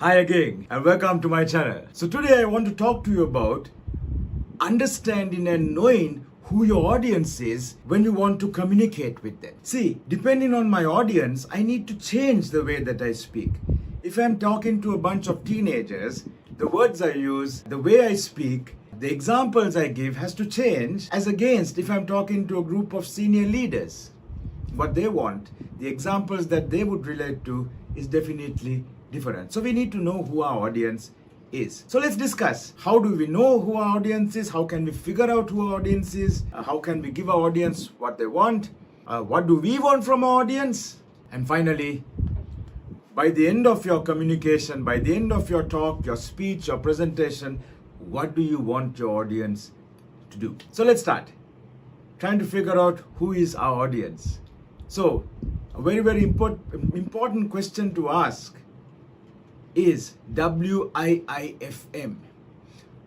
Hi again and welcome to my channel. So today I want to talk to you about understanding and knowing who your audience is when you want to communicate with them. See, depending on my audience, I need to change the way that I speak. If I'm talking to a bunch of teenagers, the words I use, the way I speak, the examples I give has to change as against if I'm talking to a group of senior leaders. What they want, the examples that they would relate to is definitely different. So we need to know who our audience is. So let's discuss, how do we know who our audience is? How can we figure out who our audience is? How can we give our audience what they want? What do we want from our audience? And finally, by the end of your communication, by the end of your talk, your speech, your presentation, what do you want your audience to do? So let's start trying to figure out who is our audience. So a very important question to ask is WIIFM.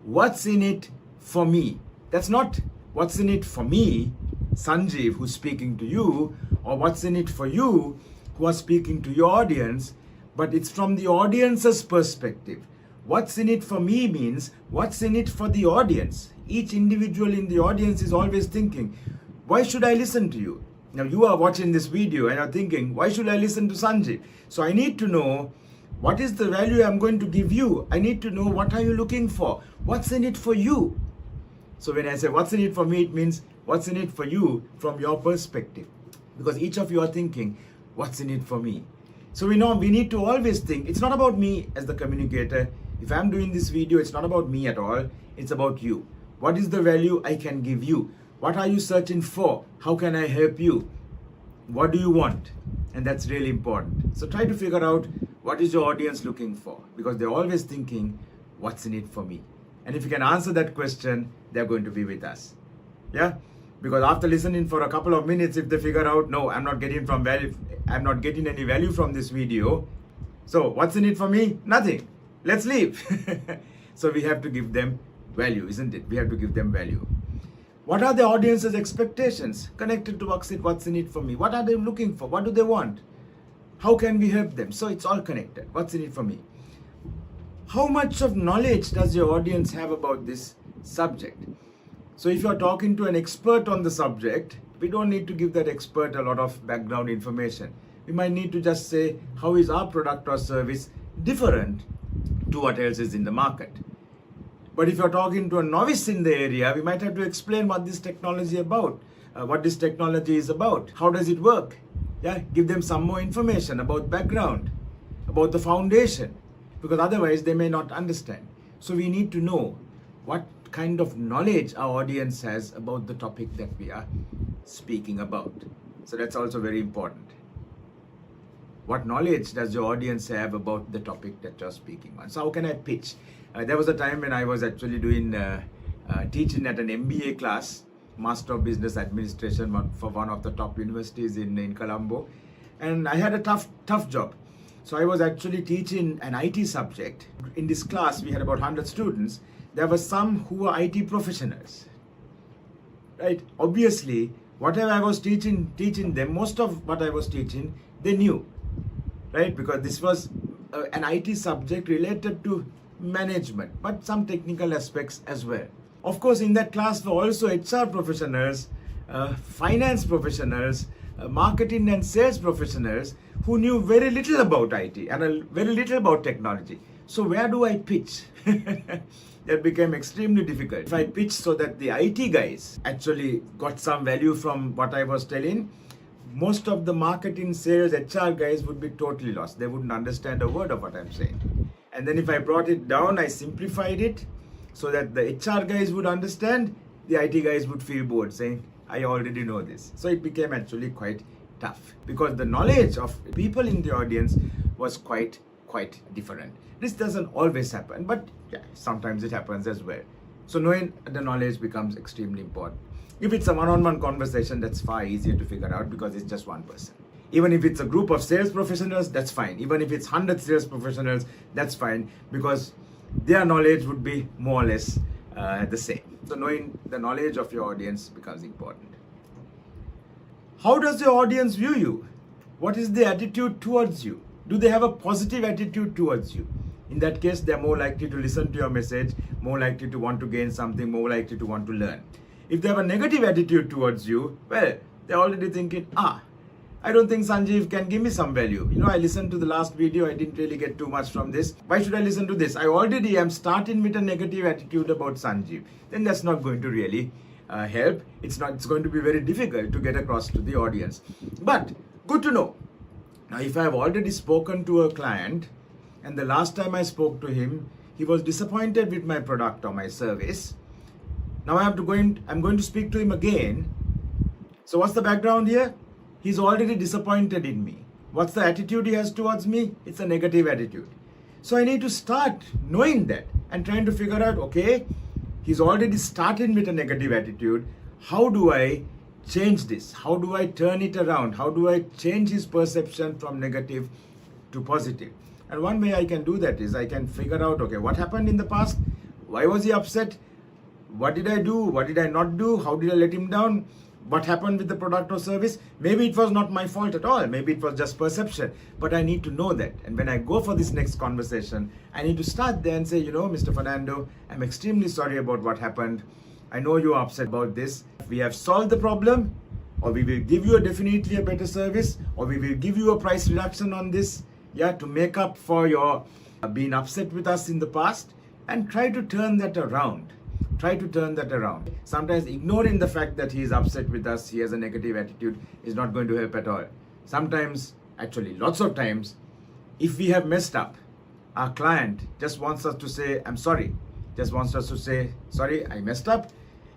What's in it for me? That's not what's in it for me, Sanjeev, who's speaking to you, or what's in it for you who are speaking to your audience, but it's from the audience's perspective. What's in it for me means what's in it for the audience. Each individual in the audience is always thinking, why should I listen to you? Now you are watching this video and are thinking, why should I listen to Sanjeev? So I need to know what is the value I'm going to give you. I need to know what are you looking for? What's in it for you? So when I say what's in it for me, it means what's in it for you from your perspective. Because each of you are thinking, what's in it for me? So we know we need to always think, it's not about me as the communicator. If I'm doing this video, it's not about me at all. It's about you. What is the value I can give you? What are you searching for? How can I help you? What do you want? And that's really important. So try to figure out what is your audience looking for, because they're always thinking, what's in it for me? And if you can answer that question, they're going to be with us. Yeah? Because after listening for a couple of minutes, if they figure out, no, I'm not getting any value from this video. So what's in it for me? Nothing. Let's leave. So we have to give them value, isn't it? We have to give them value. What are the audience's expectations connected to what's in it for me? What are they looking for? What do they want? How can we help them? So it's all connected. What's in it for me? How much of knowledge does your audience have about this subject? So if you're talking to an expert on the subject, we don't need to give that expert a lot of background information. We might need to just say, how is our product or service different to what else is in the market? But if you're talking to a novice in the area, we might have to explain what this technology is about. How does it work? Yeah, give them some more information about background, about the foundation, because otherwise they may not understand. So we need to know what kind of knowledge our audience has about the topic that we are speaking about. So that's also very important. What knowledge does your audience have about the topic that you're speaking on? So how can I pitch? There was a time when I was actually doing teaching at an MBA class, Master of Business Administration, for one of the top universities in Colombo, and I had a tough job. So I was actually teaching an IT subject. In this class, we had about 100 students. There were some who were IT professionals, right? Obviously, whatever I was teaching them, most of what I was teaching, they knew, right? Because this was an IT subject related to management, but some technical aspects as well. Of course, in that class were also HR professionals, finance professionals, marketing and sales professionals who knew very little about IT and very little about technology. So where do I pitch? That became extremely difficult. If I pitch so that the IT guys actually got some value from what I was telling, most of the marketing, sales, HR guys would be totally lost. They wouldn't understand a word of what I'm saying. And then if I brought it down, I simplified it so that the HR guys would understand, the IT guys would feel bored, saying, I already know this. So it became actually quite tough because the knowledge of people in the audience was quite different. This doesn't always happen, but yeah, sometimes it happens as well. So knowing the knowledge becomes extremely important. If it's a one-on-one conversation, that's far easier to figure out because it's just one person. Even if it's a group of sales professionals, that's fine. Even if it's 100 sales professionals, that's fine, because their knowledge would be more or less the same. So knowing the knowledge of your audience becomes important. How does your audience view you? What is their attitude towards you? Do they have a positive attitude towards you? In that case, they're more likely to listen to your message, more likely to want to gain something, more likely to want to learn. If they have a negative attitude towards you, well, they're already thinking, I don't think Sanjeev can give me some value. I listened to the last video, I didn't really get too much from this. Why should I listen to this? I already am starting with a negative attitude about Sanjeev. Then that's not going to really help. It's going to be very difficult to get across to the audience. But good to know. Now, if I have already spoken to a client, and the last time I spoke to him, he was disappointed with my product or my service. Now I'm going to speak to him again. So what's the background here? He's already disappointed in me. What's the attitude he has towards me? It's a negative attitude. So I need to start knowing that and trying to figure out, okay, he's already started with a negative attitude. How do I change this? How do I turn it around? How do I change his perception from negative to positive? And one way I can do that is I can figure out, okay, what happened in the past? Why was he upset? What did I do? What did I not do? How did I let him down? What happened with the product or service? Maybe it was not my fault at all. Maybe it was just perception. But I need to know that. And when I go for this next conversation, I need to start there and say, Mr. Fernando, I'm extremely sorry about what happened. I know you're upset about this. We have solved the problem, or we will give you definitely a better service, or we will give you a price reduction on this, to make up for your being upset with us in the past, and try to turn that around. Sometimes ignoring the fact that he is upset with us, he has a negative attitude, is not going to help at all. Sometimes, actually lots of times, if we have messed up, our client just wants us to say, I'm sorry. Just wants us to say, sorry, I messed up,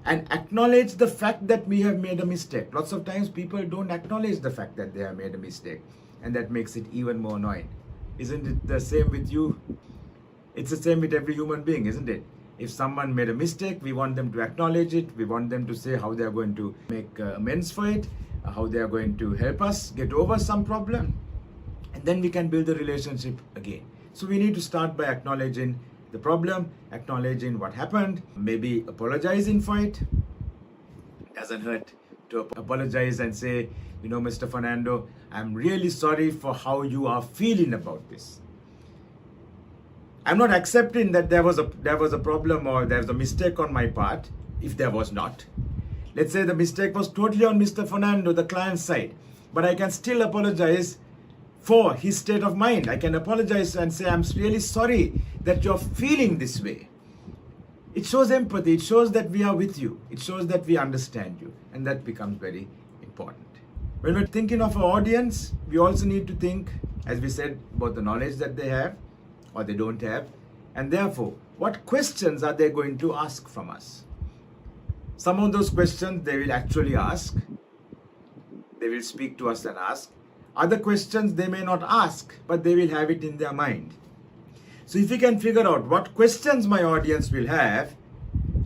and acknowledge the fact that we have made a mistake. Lots of times people don't acknowledge the fact that they have made a mistake, and that makes it even more annoying. Isn't it the same with you? It's the same with every human being, isn't it? If someone made a mistake, we want them to acknowledge it. We want them to say how they are going to make amends for it, how they are going to help us get over some problem. And then we can build the relationship again. So we need to start by acknowledging the problem, acknowledging what happened, maybe apologizing for it. It doesn't hurt to apologize and say, Mr. Fernando, I'm really sorry for how you are feeling about this. I'm not accepting that there was a problem or there was a mistake on my part, if there was not. Let's say the mistake was totally on Mr. Fernando, the client's side, but I can still apologize for his state of mind. I can apologize and say, I'm really sorry that you're feeling this way. It shows empathy. It shows that we are with you. It shows that we understand you. And that becomes very important. When we're thinking of our audience, we also need to think, as we said, about the knowledge that they have or they don't have. And therefore, what questions are they going to ask from us? Some of those questions they will actually ask. They will speak to us and ask. Other questions they may not ask, but they will have it in their mind. So if we can figure out what questions my audience will have,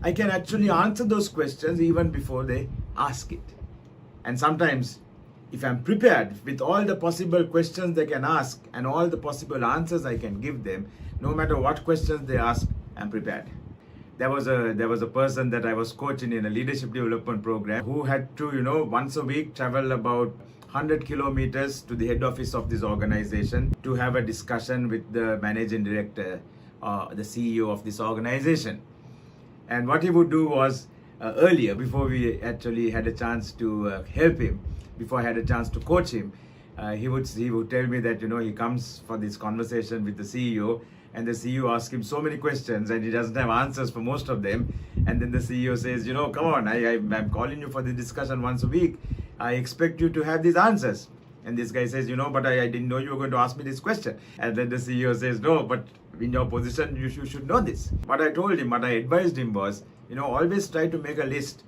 I can actually answer those questions even before they ask it. And sometimes, if I'm prepared with all the possible questions they can ask and all the possible answers I can give them, no matter what questions they ask, I'm prepared. There was a person that I was coaching in a leadership development program who had to, once a week travel about 100 kilometers to the head office of this organization to have a discussion with the managing director, the CEO of this organization. And what he would do was, earlier, before we actually had a chance to help him, before I had a chance to coach him, he would tell me that, he comes for this conversation with the CEO, and the CEO asks him so many questions and he doesn't have answers for most of them. And then the CEO says, come on, I'm calling you for the discussion once a week. I expect you to have these answers. And this guy says, but I didn't know you were going to ask me this question. And then the CEO says, no, but in your position, you should know this. What I told him, what I advised him was, always try to make a list.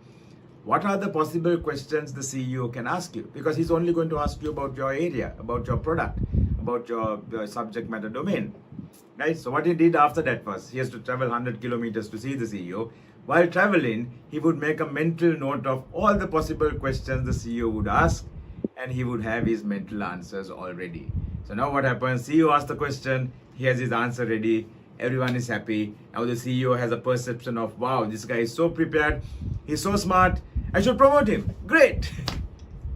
What are the possible questions the CEO can ask you? Because he's only going to ask you about your area, about your product, about your subject matter domain. Right? So what he did after that was, he has to travel 100 kilometers to see the CEO. While traveling, he would make a mental note of all the possible questions the CEO would ask, and he would have his mental answers already. So now what happens? CEO asks the question, he has his answer ready, everyone is happy. Now the CEO has a perception of, wow, this guy is so prepared, he's so smart, I should promote him. Great!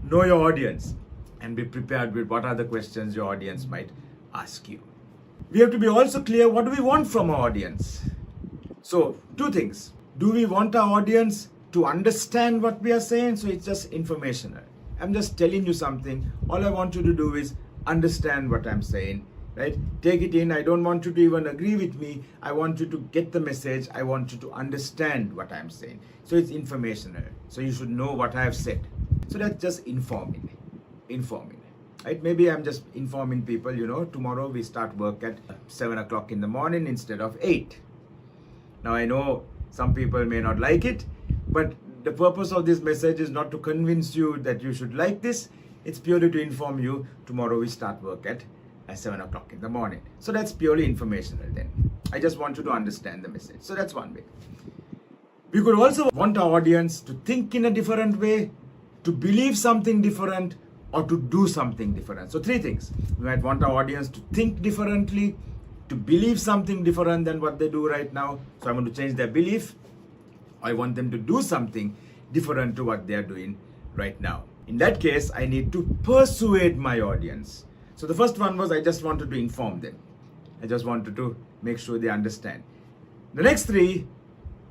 Know your audience and be prepared with what are the questions your audience might ask you. We have to be also clear, what do we want from our audience? So, two things. Do we want our audience to understand what we are saying? So it's just informational. I'm just telling you something. All I want you to do is understand what I'm saying, right? Take it in. I don't want you to even agree with me. I want you to get the message. I want you to understand what I'm saying. So it's informational. So you should know what I have said. So that's just informing. Right? Maybe I'm just informing people, tomorrow we start work at 7 o'clock in the morning instead of 8. Now I know some people may not like it, but the purpose of this message is not to convince you that you should like this. It's purely to inform you tomorrow we start work at 7 o'clock in the morning. So that's purely informational then. I just want you to understand the message. So that's one way. We could also want our audience to think in a different way, to believe something different, or to do something different. So three things. We might want our audience to think differently, to believe something different than what they do right now. So I want to change their belief. I want them to do something different to what they are doing right now. In that case, I need to persuade my audience. So the first one was I just wanted to inform them. I just wanted to make sure they understand. The next three,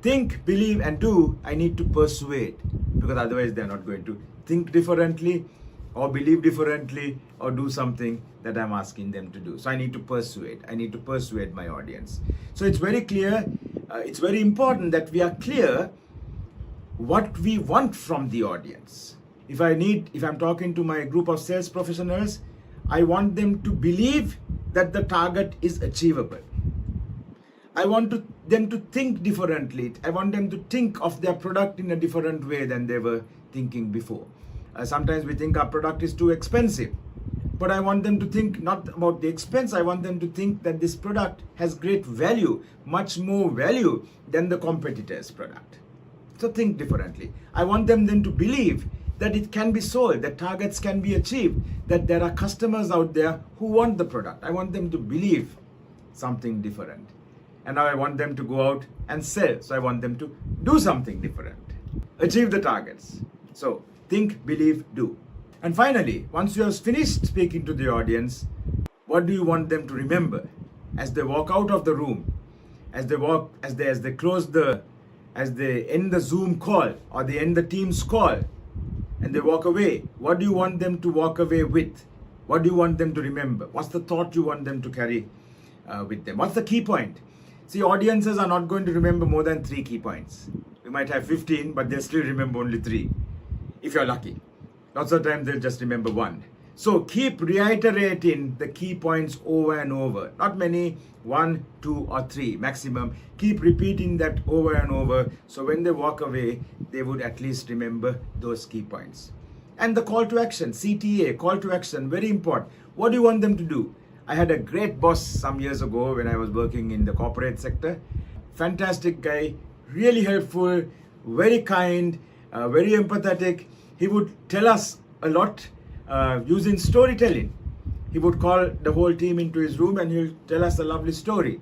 think, believe, and do, I need to persuade, because otherwise they're not going to think differently or believe differently or do something that I'm asking them to do. So I need to persuade. I need to persuade my audience. So it's very clear. It's very important that we are clear what we want from the audience. If I'm talking to my group of sales professionals, I want them to believe that the target is achievable. I want them to think differently. I want them to think of their product in a different way than they were thinking before. Sometimes we think our product is too expensive, but I want them to think not about the expense. I want them to think that this product has great value, much more value than the competitor's product. So think differently. I want them then to believe that it can be sold, that targets can be achieved, that there are customers out there who want the product. I want them to believe something different. And now I want them to go out and sell. So I want them to do something different, achieve the targets. So think, believe, do. And finally, once you have finished speaking to the audience, what do you want them to remember as they walk out of the room, as they end the Zoom call or they end the Teams call and they walk away? What do you want them to walk away with? What do you want them to remember? What's the thought you want them to carry with them? What's the key point? See, audiences are not going to remember more than 3 key points. You might have 15, but they'll still remember only 3, if you're lucky. Lots of times they'll just remember 1. So keep reiterating the key points over and over. Not many, 1, 2, or 3 maximum. Keep repeating that over and over. So when they walk away, they would at least remember those key points. And the call to action, CTA, call to action, very important. What do you want them to do? I had a great boss some years ago when I was working in the corporate sector. Fantastic guy, really helpful, very kind, very empathetic. He would tell us a lot using storytelling. He would call the whole team into his room and he'll tell us a lovely story.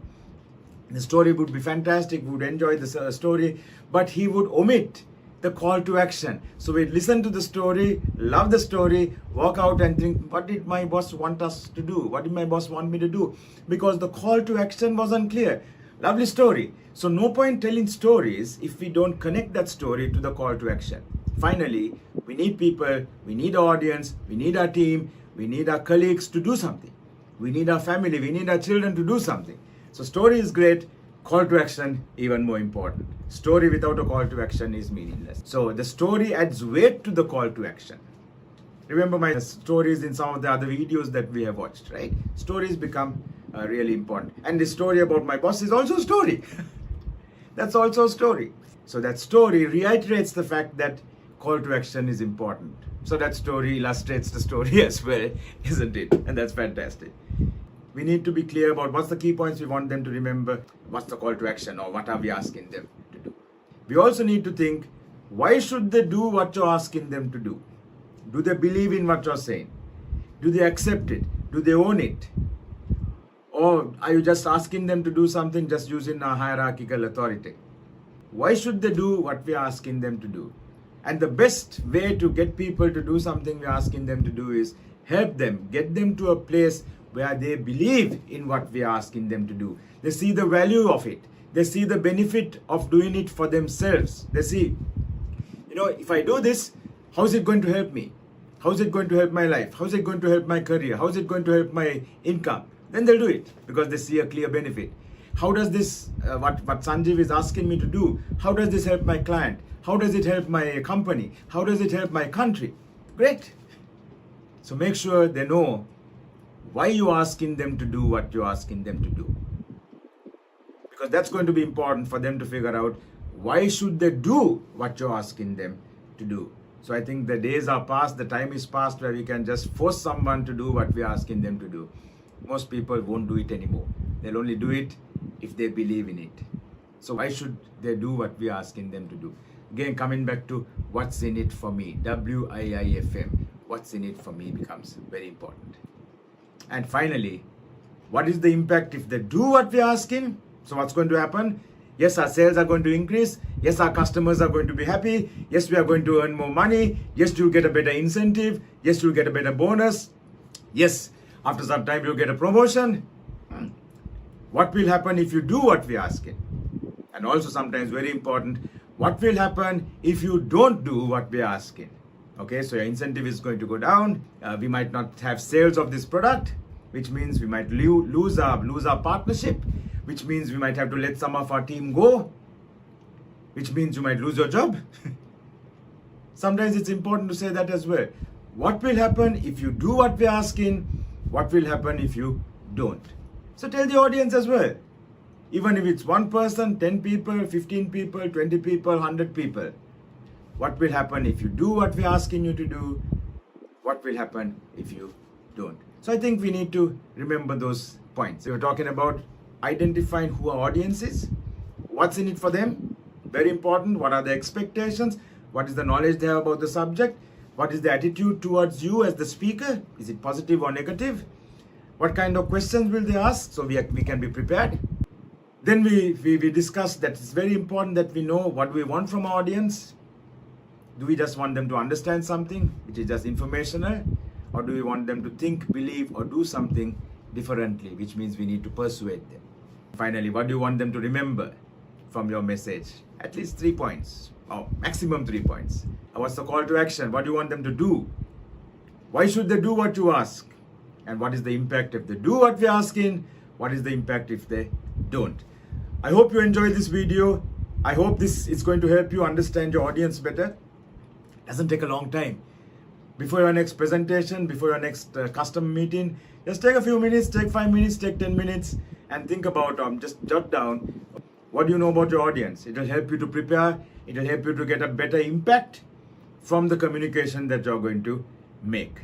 The story would be fantastic, we would enjoy the story, but he would omit the call to action. So we'd listen to the story, love the story, walk out and think, what did my boss want us to do? What did my boss want me to do? Because the call to action was unclear. Lovely story. So no point telling stories if we don't connect that story to the call to action. Finally, we need people, we need our audience, we need our team, we need our colleagues to do something. We need our family, we need our children to do something. So story is great, call to action even more important. Story without a call to action is meaningless. So the story adds weight to the call to action. Remember my stories in some of the other videos that we have watched, right? Stories become really important. And the story about my boss is also a story. That's also a story. So that story reiterates the fact that call to action is important. So that story illustrates the story as well, isn't it? And that's fantastic. We need to be clear about what's the key points we want them to remember, what's the call to action, or what are we asking them to do. We also need to think, why should they do what you're asking them to do? Do they believe in what you're saying? Do they accept it? Do they own it? Or are you just asking them to do something just using a hierarchical authority? Why should they do what we're asking them to do? And the best way to get people to do something we're asking them to do is help them, get them to a place where they believe in what we are asking them to do. They see the value of it. They see the benefit of doing it for themselves. They see, if I do this, how is it going to help me? How is it going to help my life? How is it going to help my career? How is it going to help my income? Then they'll do it because they see a clear benefit. How does this, what Sanjeev is asking me to do, how does this help my client? How does it help my company? How does it help my country? Great. So make sure they know why you're asking them to do what you're asking them to do. Because that's going to be important for them to figure out why should they do what you're asking them to do. So I think the days are past, the time is past where we can just force someone to do what we're asking them to do. Most people won't do it anymore. They'll only do it if they believe in it. So why should they do what we're asking them to do? Again, coming back to what's in it for me, WIIFM, what's in it for me becomes very important. And finally, what is the impact if they do what we're asking? So what's going to happen? Yes, our sales are going to increase. Yes, our customers are going to be happy. Yes, we are going to earn more money. Yes, you'll get a better incentive. Yes, you'll get a better bonus. Yes, after some time, you'll get a promotion. What will happen if you do what we're asking? And also sometimes very important, what will happen if you don't do what we're asking? Okay, so your incentive is going to go down. We might not have sales of this product, which means we might lose our partnership, which means we might have to let some of our team go, which means you might lose your job. Sometimes it's important to say that as well. What will happen if you do what we're asking? What will happen if you don't? So tell the audience as well. Even if it's 1 person, 10 people, 15 people, 20 people, 100 people. What will happen if you do what we're asking you to do? What will happen if you don't? So I think we need to remember those points. We're talking about identifying who our audience is, what's in it for them, very important, what are the expectations, what is the knowledge they have about the subject, what is the attitude towards you as the speaker, is it positive or negative, what kind of questions will they ask so we can be prepared. Then we discussed that it's very important that we know what we want from our audience. Do we just want them to understand something which is just informational, or do we want them to think, believe, or do something differently, which means we need to persuade them. Finally, what do you want them to remember from your message? At least 3 points, or maximum 3 points. What's the call to action? What do you want them to do? Why should they do what you ask? And what is the impact if they do what we're asking? What is the impact if they don't? I hope you enjoyed this video. I hope this is going to help you understand your audience better. Doesn't take a long time. Before your next presentation, before your next customer meeting, just take a few minutes, take 5 minutes, take 10 minutes, and think about, just jot down what do you know about your audience. It will help you to prepare. It will help you to get a better impact from the communication that you're going to make.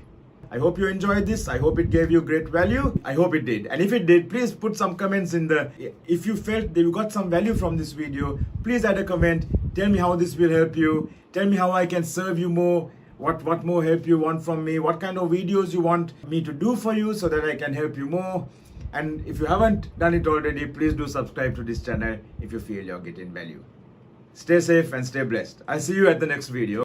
I hope you enjoyed this. I hope it gave you great value. I hope it did. And if it did, please put some comments in the, if you felt that you got some value from this video, please add a comment. Tell me how this will help you. Tell me how I can serve you more. What more help you want from me? What kind of videos you want me to do for you so that I can help you more? And if you haven't done it already, please do subscribe to this channel if you feel you're getting value. Stay safe and stay blessed. I'll see you at the next video.